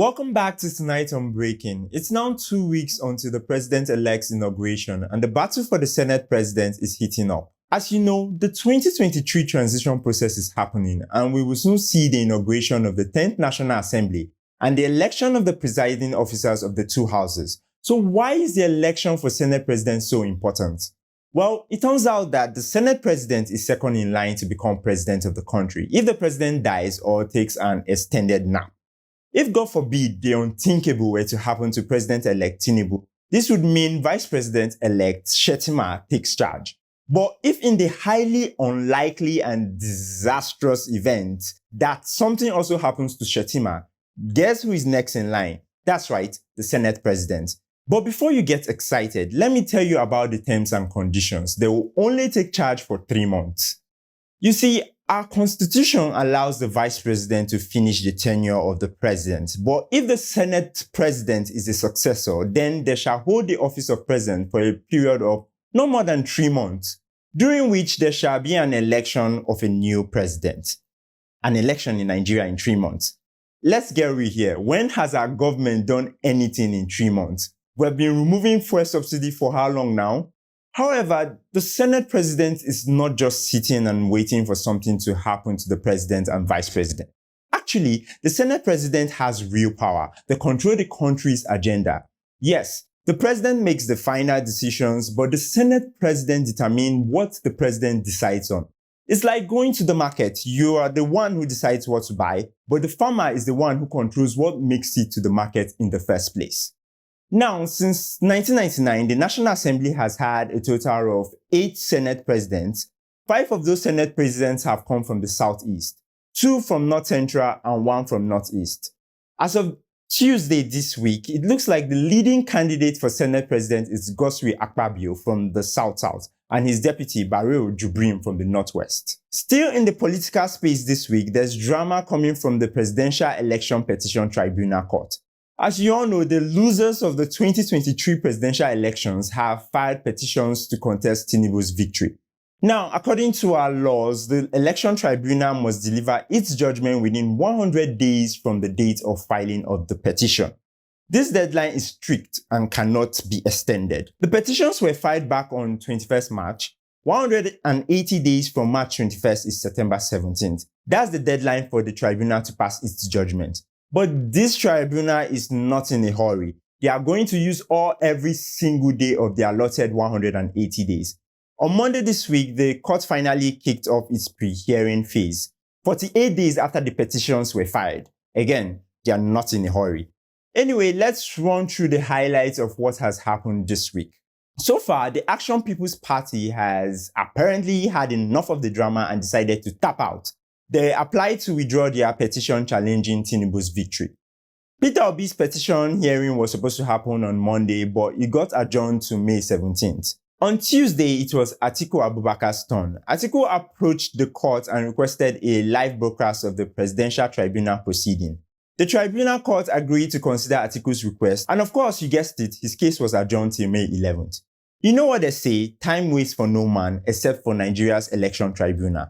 Welcome back to Tonight on Breaking. It's now 2 weeks until the president-elect's inauguration, and the battle for the Senate president is heating up. As you know, the 2023 transition process is happening, and we will soon see the inauguration of the 10th National Assembly and the election of the presiding officers of the two houses. So why is the election for Senate president so important? Well, it turns out that the Senate president is second in line to become president of the country if the president dies or takes an extended nap. If, God forbid, the unthinkable were to happen to President-elect Tinubu, this would mean Vice President-elect Shettima takes charge. But if in the highly unlikely and disastrous event that something also happens to Shettima, guess who is next in line? That's right, the Senate president. But before you get excited, let me tell you about the terms and conditions. They will only take charge for 3 months. You see, our constitution allows the vice president to finish the tenure of the president. But if the Senate president is a successor, then they shall hold the office of president for a period of no more than 3 months, during which there shall be an election of a new president. An election in Nigeria in 3 months. Let's get real here. When has our government done anything in 3 months? We've been removing fuel subsidy for how long now? However, the Senate president is not just sitting and waiting for something to happen to the president and vice president. Actually, the Senate president has real power. They control the country's agenda. Yes, the president makes the final decisions, but the Senate president determines what the president decides on. It's like going to the market. You are the one who decides what to buy, but the farmer is the one who controls what makes it to the market in the first place. Now, since 1999, the National Assembly has had a total of 8 Senate presidents. 5 of those Senate presidents have come from the Southeast, 2 from North Central and 1 from Northeast. As of Tuesday this week, it looks like the leading candidate for Senate president is Godswill Akpabio from the South-South and his deputy Barrow Jubrim from the Northwest. Still in the political space this week, there's drama coming from the Presidential Election Petition Tribunal Court. As you all know, the losers of the 2023 presidential elections have filed petitions to contest Tinubu's victory. Now, according to our laws, the election tribunal must deliver its judgment within 100 days from the date of filing of the petition. This deadline is strict and cannot be extended. The petitions were filed back on 21st March. 180 days from March 21st is September 17th. That's the deadline for the tribunal to pass its judgment. But this tribunal is not in a hurry. They are going to use every single day of the allotted 180 days. On Monday this week, the court finally kicked off its pre-hearing phase, 48 days after the petitions were filed. Again, they are not in a hurry. Anyway, let's run through the highlights of what has happened this week. So far, the Action People's Party has apparently had enough of the drama and decided to tap out. They applied to withdraw their petition challenging Tinubu's victory. Peter Obi's petition hearing was supposed to happen on Monday, but it got adjourned to May 17th. On Tuesday, it was Atiku Abubakar's turn. Atiku approached the court and requested a live broadcast of the Presidential Tribunal proceeding. The Tribunal Court agreed to consider Atiku's request, and of course, you guessed it, his case was adjourned till May 11th. You know what they say, time waits for no man except for Nigeria's election tribunal.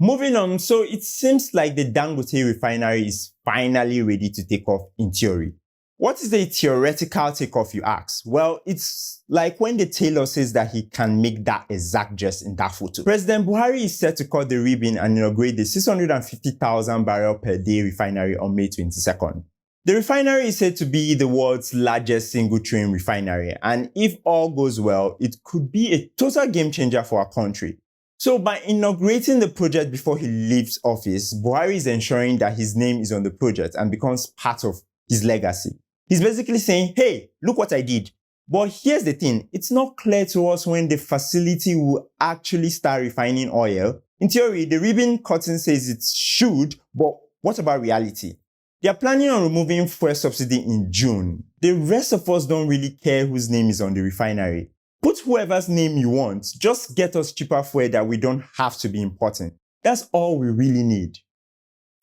Moving on, so it seems like the Dangote Refinery is finally ready to take off in theory. What is a theoretical takeoff, you ask? Well, it's like when the tailor says that he can make that exact dress in that photo. President Buhari is set to cut the ribbon and inaugurate the 650,000 barrel per day refinery on May 22nd. The refinery is said to be the world's largest single-train refinery, and if all goes well, it could be a total game changer for our country. So by inaugurating the project before he leaves office, Buhari is ensuring that his name is on the project and becomes part of his legacy. He's basically saying, hey, look what I did. But here's the thing, it's not clear to us when the facility will actually start refining oil. In theory, the ribbon cutting says it should, but what about reality? They are planning on removing fuel subsidy in June. The rest of us don't really care whose name is on the refinery. Put whoever's name you want, just get us cheaper fuel that we don't have to be importing. That's all we really need.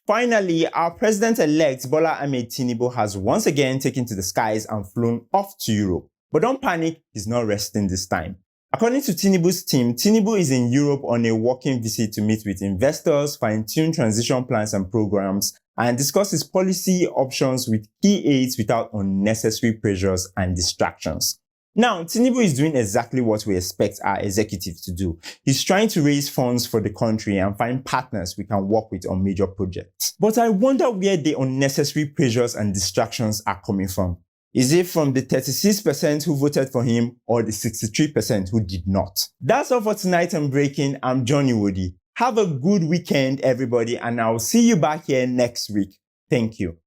Finally, our president-elect Bola Ahmed Tinubu has once again taken to the skies and flown off to Europe. But don't panic, he's not resting this time. According to Tinubu's team, Tinubu is in Europe on a working visit to meet with investors, fine-tune transition plans and programs, and discuss his policy options with key aides without unnecessary pressures and distractions. Now, Tinubu is doing exactly what we expect our executive to do. He's trying to raise funds for the country and find partners we can work with on major projects. But I wonder where the unnecessary pressures and distractions are coming from. Is it from the 36% who voted for him or the 63% who did not? That's all for tonight on Breaking. I'm Iwodi. Have a good weekend, everybody, and I'll see you back here next week. Thank you.